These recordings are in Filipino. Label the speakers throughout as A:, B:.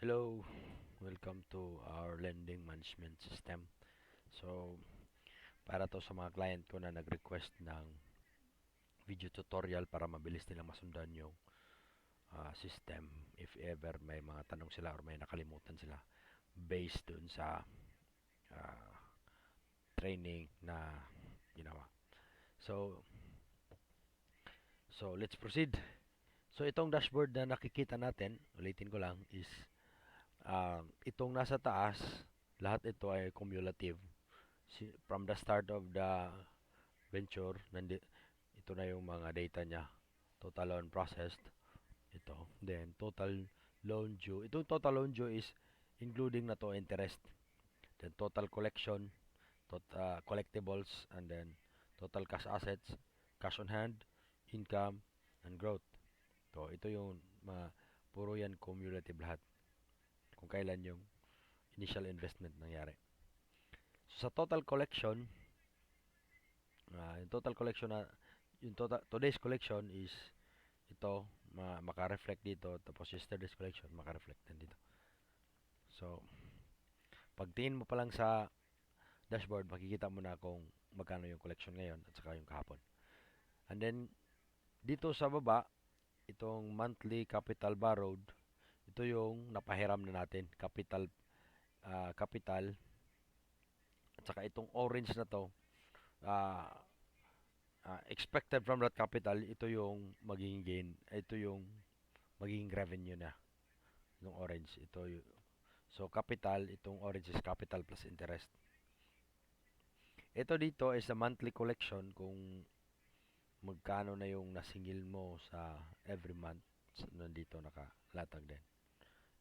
A: Hello, welcome to our lending management system. So, para to sa mga client ko na nag-request ng video tutorial para mabilis nilang masundan yung system if ever may mga tanong sila or may nakalimutan sila based dun sa ah, training na ginawa. So, let's proceed. So, itong dashboard na nakikita natin, ulitin ko lang, is itong nasa taas, lahat ito ay cumulative. From the start of the venture, ito na yung mga data niya. Total loan processed, ito. Then, total loan due. Itong total loan due is including na to interest. Then, total collection, total collectibles, and then total cash assets, cash on hand, income, and growth. Ito yung mga, puro yan cumulative lahat. Kung kailan yung initial investment nangyari. So, sa total collection, yung total collection na, today's collection is ito, maka-reflect dito, tapos yesterday's collection, maka-reflect din dito. So, pagtingin mo pa lang sa dashboard, makikita mo na kung magkano yung collection ngayon at saka yung kahapon. And then, dito sa baba, itong monthly capital borrowed, ito yung napahiram na natin, capital, at saka itong orange na to, uh, expected from that capital, ito yung magiging gain, ito yung magiging revenue na, yung orange, ito yung, so capital, itong orange is capital plus interest. Ito dito is a monthly collection kung magkano na yung nasingil mo sa every month. So, nandito nakalatag din.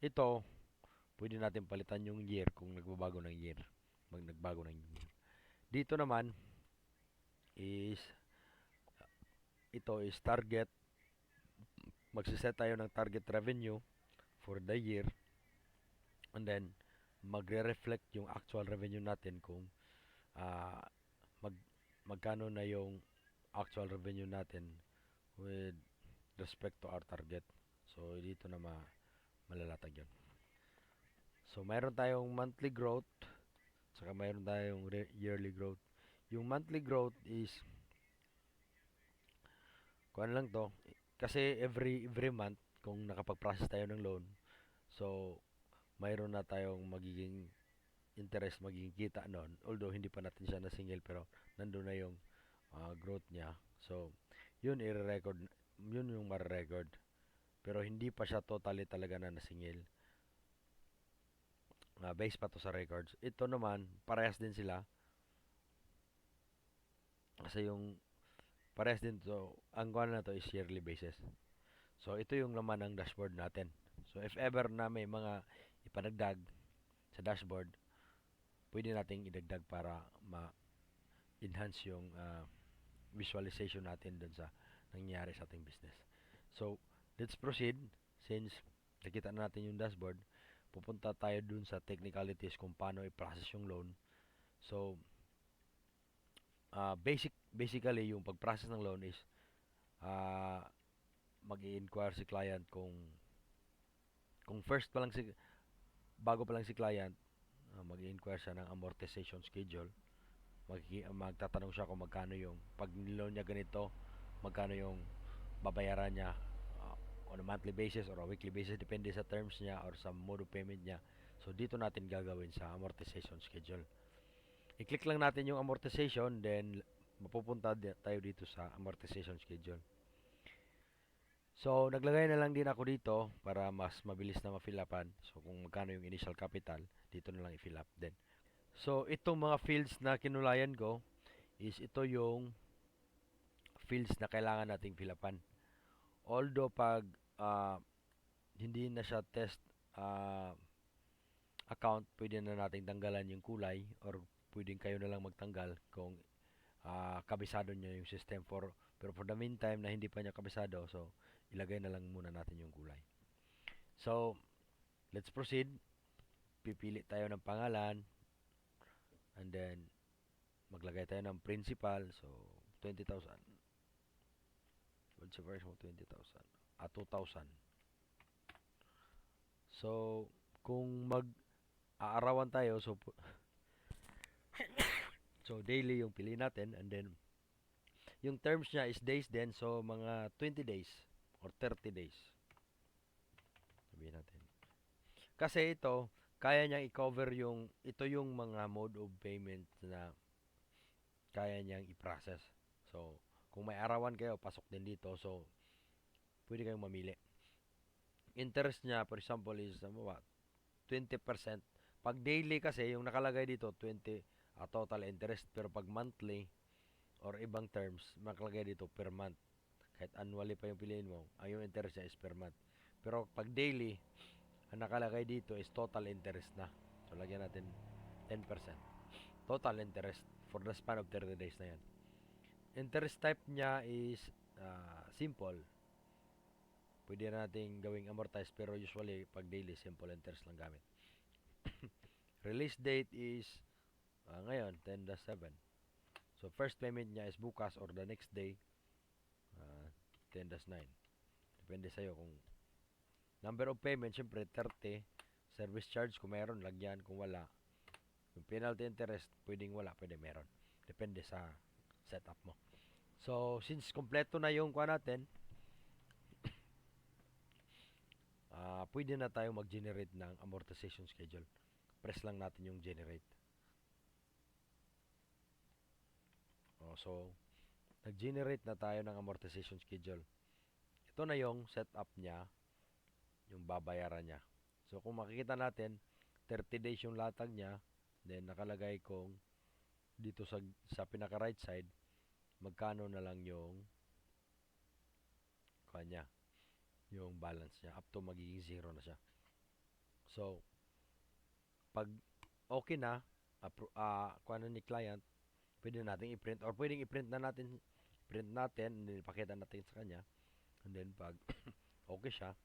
A: Ito, pwede natin palitan yung year kung nagbabago ng year. Nagbago ng year. Dito naman is ito is target. Magsiset tayo ng target revenue for the year. And then, magre-reflect yung actual revenue natin kung uh, mag magkano na yung actual revenue natin with respect to our target. So, dito na malalatag yun. So, mayroon tayong monthly growth, saka mayroon tayong yearly growth. Yung monthly growth is, kuan lang to, kasi every month, kung nakapag-process tayo ng loan, so, mayroon na tayong magiging interest, magiging kita nun. Although, hindi pa natin siya nasingil, pero nandun na yung growth niya. So, yun i-record, yun yung ma-record. Pero hindi pa siya totally talaga na nasingil. Base pa to sa records. Ito naman, parehas din sila. Kasi yung parehas din to, ang kuha na to is yearly basis. So, ito yung laman ng dashboard natin. So, if ever na may mga ipanagdag sa dashboard, pwede nating idagdag para ma-enhance yung visualization natin dun sa nangyayari sa ating business. So, let's proceed. Since nakita na natin yung dashboard, pupunta tayo dun sa technicalities kung paano i-process yung loan. So, basically, yung pag-process ng loan is mag-i-inquire si client kung first pa lang bago pa lang si client, mag-i-inquire siya ng amortization schedule. Magtatanong siya kung magkano yung pag loan niya ganito, magkano yung babayaran niya on a monthly basis or a weekly basis, depende sa terms niya or sa mode of payment niya. So, dito natin gagawin sa amortization schedule. I-click lang natin yung amortization, then mapupunta tayo dito sa amortization schedule. So, naglagay na lang din ako dito para mas mabilis na ma-fill upan. So, kung magkano yung initial capital, dito na lang i-fill up din. So, itong mga fields na kinulayan ko is ito yung fields na kailangan nating fill upan. Although, pag hindi na siya test account, pwede na nating tanggalan yung kulay or pwedeng kayo na lang magtanggal kung kabisado nyo yung system. Pero for the meantime na hindi pa niya kabisado, so ilagay na lang muna natin yung kulay. So, let's proceed. Pipili tayo ng pangalan and then maglagay tayo ng principal. So, 20,000. What's the version of 20,000? 2,000. So, Kung mag-aarawan tayo, so daily yung pili natin, and then yung terms niya is days din, so mga 20 days or 30 days. Sabihin natin. Kasi ito, kaya niyang i-cover ito yung mga mode of payment na kaya niyang i-process. So, kung may arawan kayo, pasok din dito. So, pwede kayong mamili. Interest niya, for example, is 20%. Pag daily kasi, yung nakalagay dito, 20 total interest. Pero pag monthly or ibang terms, nakalagay dito per month. Kahit annually pa yung piliin mo, ang yung interest niya is per month. Pero pag daily, ang nakalagay dito is total interest na. So, lagyan natin 10%. Total interest for the span of 30 days na yan. Interest type niya is simple. Pwede nating gawing amortize pero usually pag daily, simple interest lang gamit. Release date is ngayon, 10-7. So, first payment niya is bukas or the next day, 10-9. Depende sa'yo kung number of payment, syempre 30. Service charge, kung meron, lagyan. Kung wala, yung penalty interest, pwedeng wala, pwede meron. Depende sa setup mo. So, since kompleto na yung kuha natin, pwede na tayo mag-generate ng amortization schedule. Press lang natin yung generate. So, nag-generate na tayo ng amortization schedule. Ito na yung setup niya, yung babayaran niya. So, kung makikita natin, 30 days yung latag niya, then nakalagay kong dito sa pinaka right side, magkano na lang yung kanya, yung balance niya, up to magiging 0 na siya. So, pag okay na, kuha na ni client, pwede natin i-print or pwedeng i-print na natin, print natin, and then ipakita natin sa kanya, and then pag okay siya,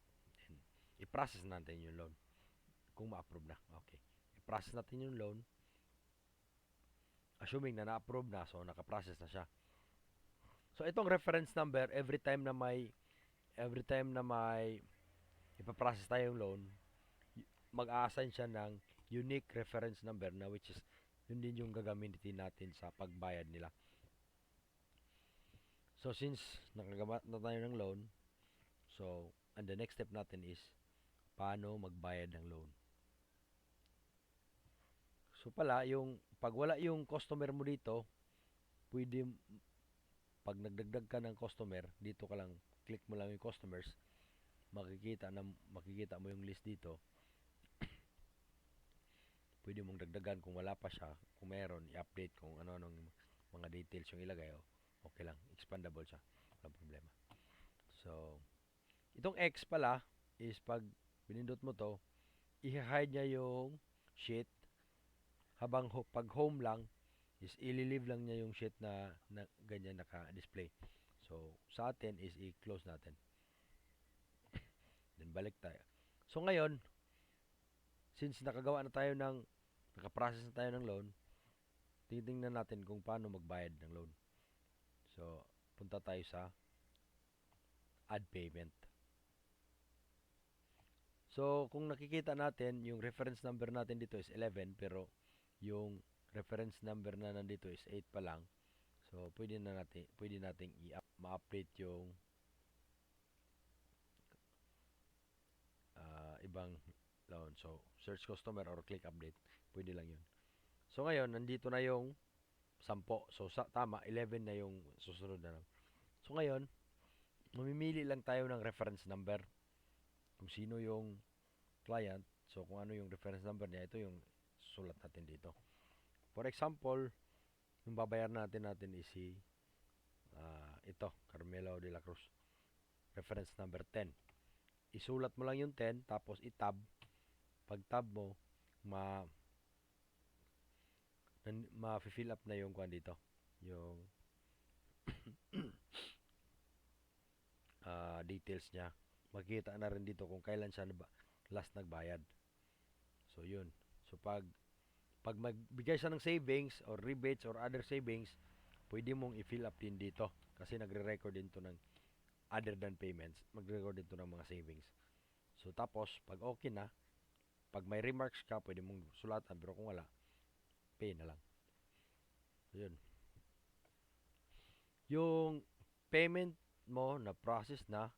A: then i-process natin yung loan kung ma-approve na. Okay. I-process natin yung loan, assuming na na-approve na, so naka-process na siya. So itong reference number, every time na may ipaprocess tayo yung loan, mag-a-assign siya ng unique reference number na which is yun din yung gagamitin natin sa pagbayad nila. So since nakagawa na tayo ng loan, so and the next step natin is paano magbayad ng loan. So pala, pag wala yung customer mo dito, pwede, pag nagdagdag ka ng customer, dito ka lang, click mo lang yung customers, makikita mo yung list dito. Pwede mong dagdagan kung wala pa siya, kung meron, i-update kung ano-anong mga details yung ilagay. Okay lang, expandable siya, walang problema. So, itong X pala is pag pinindot mo to, i-hide niya yung sheet, habang pag home lang is ililive lang niya yung sheet na ganyan naka-display. So, sa atin is i-close natin. Then, balik tayo. So, ngayon, since naka-process na tayo ng loan, titingnan natin kung paano magbayad ng loan. So, punta tayo sa add payment. So, kung nakikita natin, yung reference number natin dito is 11, pero yung reference number na nandito is 8 pa lang. So, pwede nating ma-update yung ibang loan. So, search customer or click update. Pwede lang yun. So, ngayon, nandito na yung 10. So, tama, 11 na yung susunod na lang. So, ngayon, mamimili lang tayo ng reference number. Kung sino yung client. So, kung ano yung reference number niya, ito yung sulat natin dito. For example, yung babayaran natin is ito, Carmelo de la Cruz. Reference number 10. Isulat mo lang yung 10, tapos i-tab. Pag tab mo, ma-fill up na yung kwan dito. Yung details niya. Makikita na rin dito kung kailan siya last nagbayad. So, yun. So, pag magbigay siya ng savings or rebates or other savings, pwede mong i-fill up din dito. Kasi nagre-record din to ng other than payments. Magre-record din to ng mga savings. So, tapos, pag okay na, Pag may remarks ka, pwede mong sulatan, pero kung wala, pay na lang. So, yun. Yung payment mo na process na,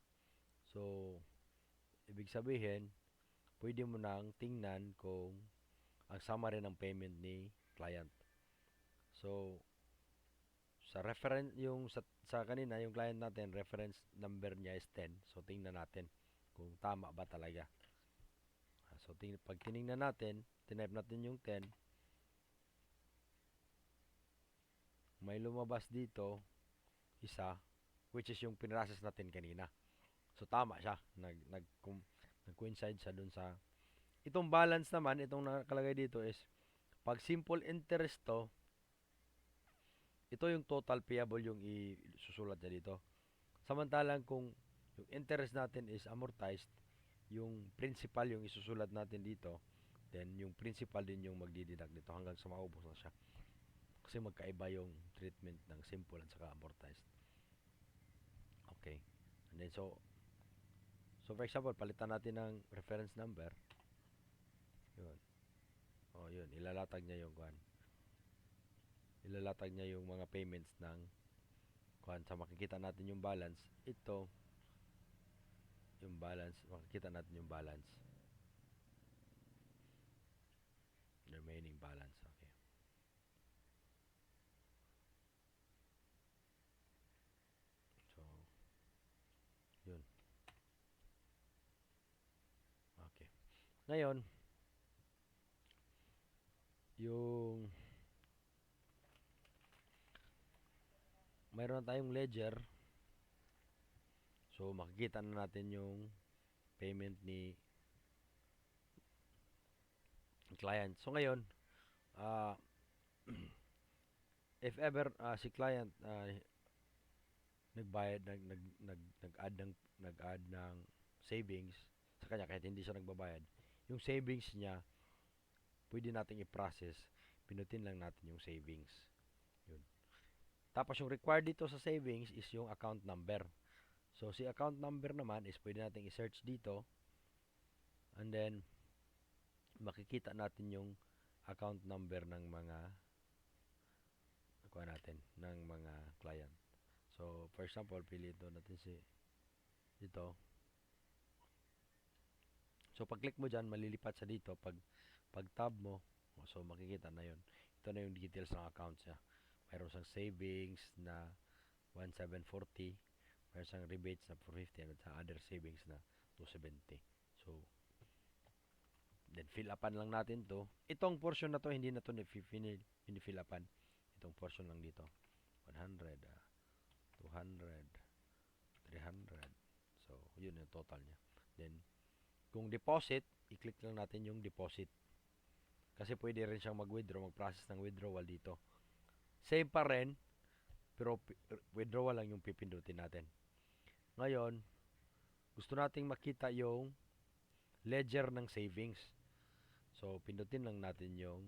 A: so ibig sabihin, pwede mo nang tingnan kung ang summary ng payment ni client. So, sa reference, sa kanina, yung client natin, reference number niya is 10. So, tingnan natin kung tama ba talaga. So, pag tiningnan natin, tinype natin yung 10, may lumabas dito, isa, which is yung pinrocess natin kanina. So, tama siya. Nag-coincide siya dun sa... Itong balance naman, itong nakalagay dito is, pag simple interest to, ito yung total payable yung isusulat niya dito. Samantalang kung yung interest natin is amortized, yung principal yung isusulat natin dito, then yung principal din yung magdideduct dito hanggang sa maubos na siya. Kasi magkaiba yung treatment ng simple at saka amortized. Okay. And then so for example, palitan natin ng reference number. Yun. Oh, yun. Ilalatag niya yung kuan. Ilalatag niya yung mga payments ng kuan. Sa makikita natin yung balance. Ito, yung balance. Makikita natin yung balance. Remaining balance. Okay. So, yun. Okay. Ngayon, yung mayroon tayong ledger. So, makikita na natin yung payment ni client. So, ngayon, uh, if ever si client nagbayad nag-add ng savings sa kanya kahit hindi siya nagbabayad, yung savings niya pwede nating i-process, pinutin lang natin yung savings. Yun. Tapos yung required dito sa savings is yung account number. So si account number naman is pwede nating i-search dito and then makikita natin yung account number ng mga nakuha natin ng mga client. So for example, pili ito natin si dito. So pag click mo diyan, malilipat sa dito. Pag tab mo, so makikita na 'yon. Ito na yung details ng account niya. Mayroon siyang savings na 1740, mayroon siyang rebates na 450 at sa other savings na 270. So then fill upan lang natin 'to. Itong portion na 'to hindi na 'to fill upan. Itong portion lang dito. 100, 200, 300. So, yun yung total niya. Then, kung deposit, i-click lang natin yung deposit. Kasi pwede rin siyang mag-withdraw, mag-process ng withdrawal dito. Same pa rin, pero withdrawal lang yung pipindutin natin. Ngayon, gusto nating makita yung ledger ng savings. So, pindutin lang natin yung,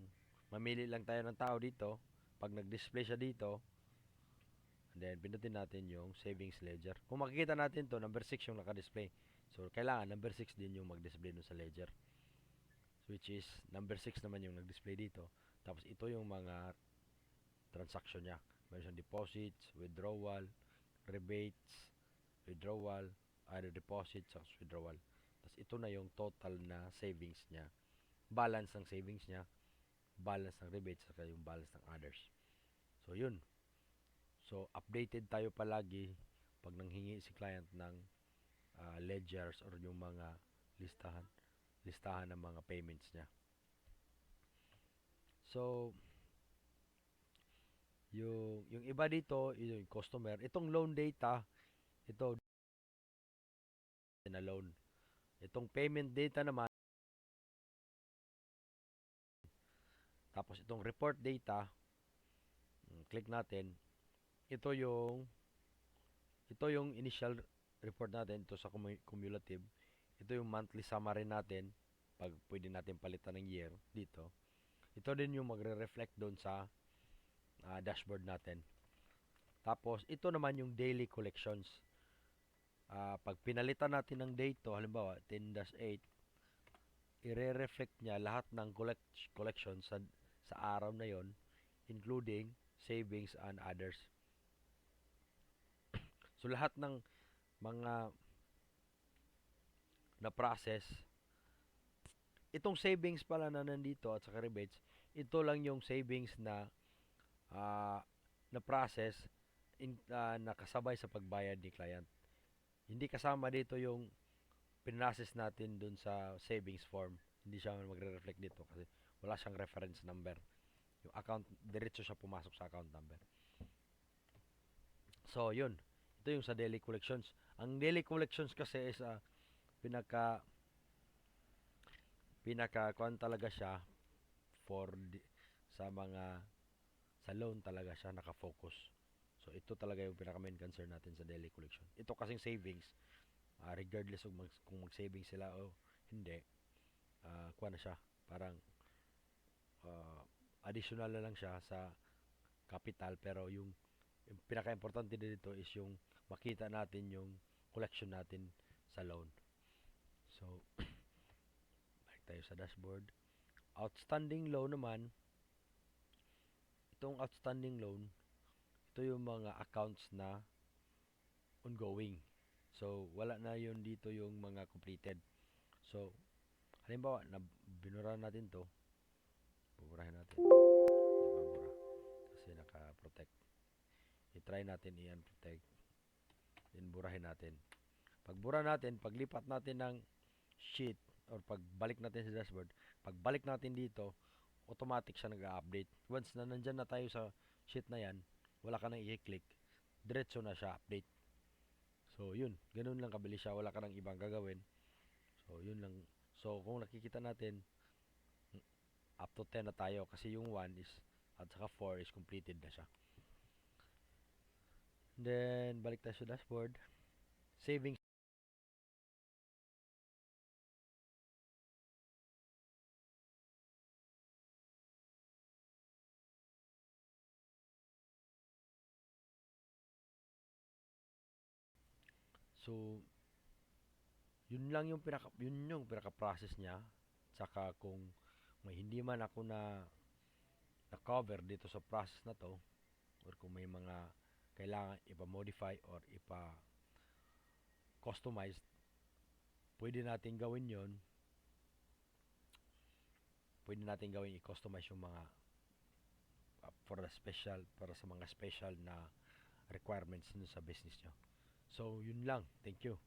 A: mamili lang tayo ng tao dito. Pag nag-display siya dito, and then, pindutin natin yung savings ledger. Kung makikita natin to, number 6 yung naka-display. So, kailangan number 6 din yung mag-display dun sa ledger. Which is, number 6 naman yung nag-display dito. Tapos, ito yung mga transaction niya. Meron siyang deposits, withdrawal, rebates, withdrawal, other deposits, withdrawal. Tapos, ito na yung total na savings niya. Balance ng savings niya, balance ng rebates, saka yung balance ng others. So, yun. So, updated tayo palagi pag nanghingi si client ng ledgers or yung mga listahan ng mga payments niya. So, yung iba dito, yung customer, itong loan data, ito na loan. Itong payment data naman, tapos itong report data, click natin, ito yung initial report natin, ito sa cumulative. Ito yung monthly summary natin, pag pwede natin palitan ng year dito. Ito din yung magre-reflect doon sa dashboard natin. Tapos, ito naman yung daily collections. Pag pinalitan natin ng date to, halimbawa, 10-8, ire-reflect niya lahat ng collection sa araw na yon, including savings and others. So lahat ng mga na-process, itong savings pala na nandito at saka rebates, ito lang yung savings na ah, na-process nakasabay sa pagbayad ni client. Hindi kasama dito yung pinrocess natin dun sa savings form. Hindi siya magre-reflect dito kasi wala siyang reference number. Yung account, diretso siya pumasok sa account number. So, yun. Ito yung sa daily collections. Ang daily collections kasi is pinaka kuan talaga siya for sa mga sa loan talaga siya nakafocus. So, ito talaga yung pinaka main concern natin sa daily collection. Ito kasing savings, regardless of kung mag-saving sila o hindi, kuha na siya. Parang uh, additional na lang siya sa capital, pero yung pinaka-importante dito is yung makita natin yung collection natin sa loan. So, balik tayo sa dashboard. Outstanding loan naman, itong outstanding loan, ito yung mga accounts na ongoing. So, wala na yun dito yung mga completed. So, halimbawa, na binura natin to, buburahin natin. Di mabura. Kasi naka-protect. I-try natin i-unprotect. Then, burahin natin. Pagbura natin, paglipat natin ng sheet, or pagbalik natin sa dashboard, pagbalik natin dito, automatic siya nag-update. Once na nandyan na tayo sa sheet na yan, wala ka nang i-click, diretso na siya update. So, yun. Ganun lang kabilis siya. Wala ka nang ibang gagawin. So, yun lang. So, kung nakikita natin, up to 10 na tayo kasi yung 1 is at saka 4 is completed na siya. Then, balik tayo sa dashboard. Savings. So, yun yung pinaka-process niya. Saka kung may hindi man ako na-cover dito sa process na to, or kung may mga kailangan ipa-modify or ipa-customize, pwede natin gawin yon. Pwede natin gawin i-customize yung mga para sa mga special na requirements nyo sa business nyo. So, yun lang. Thank you.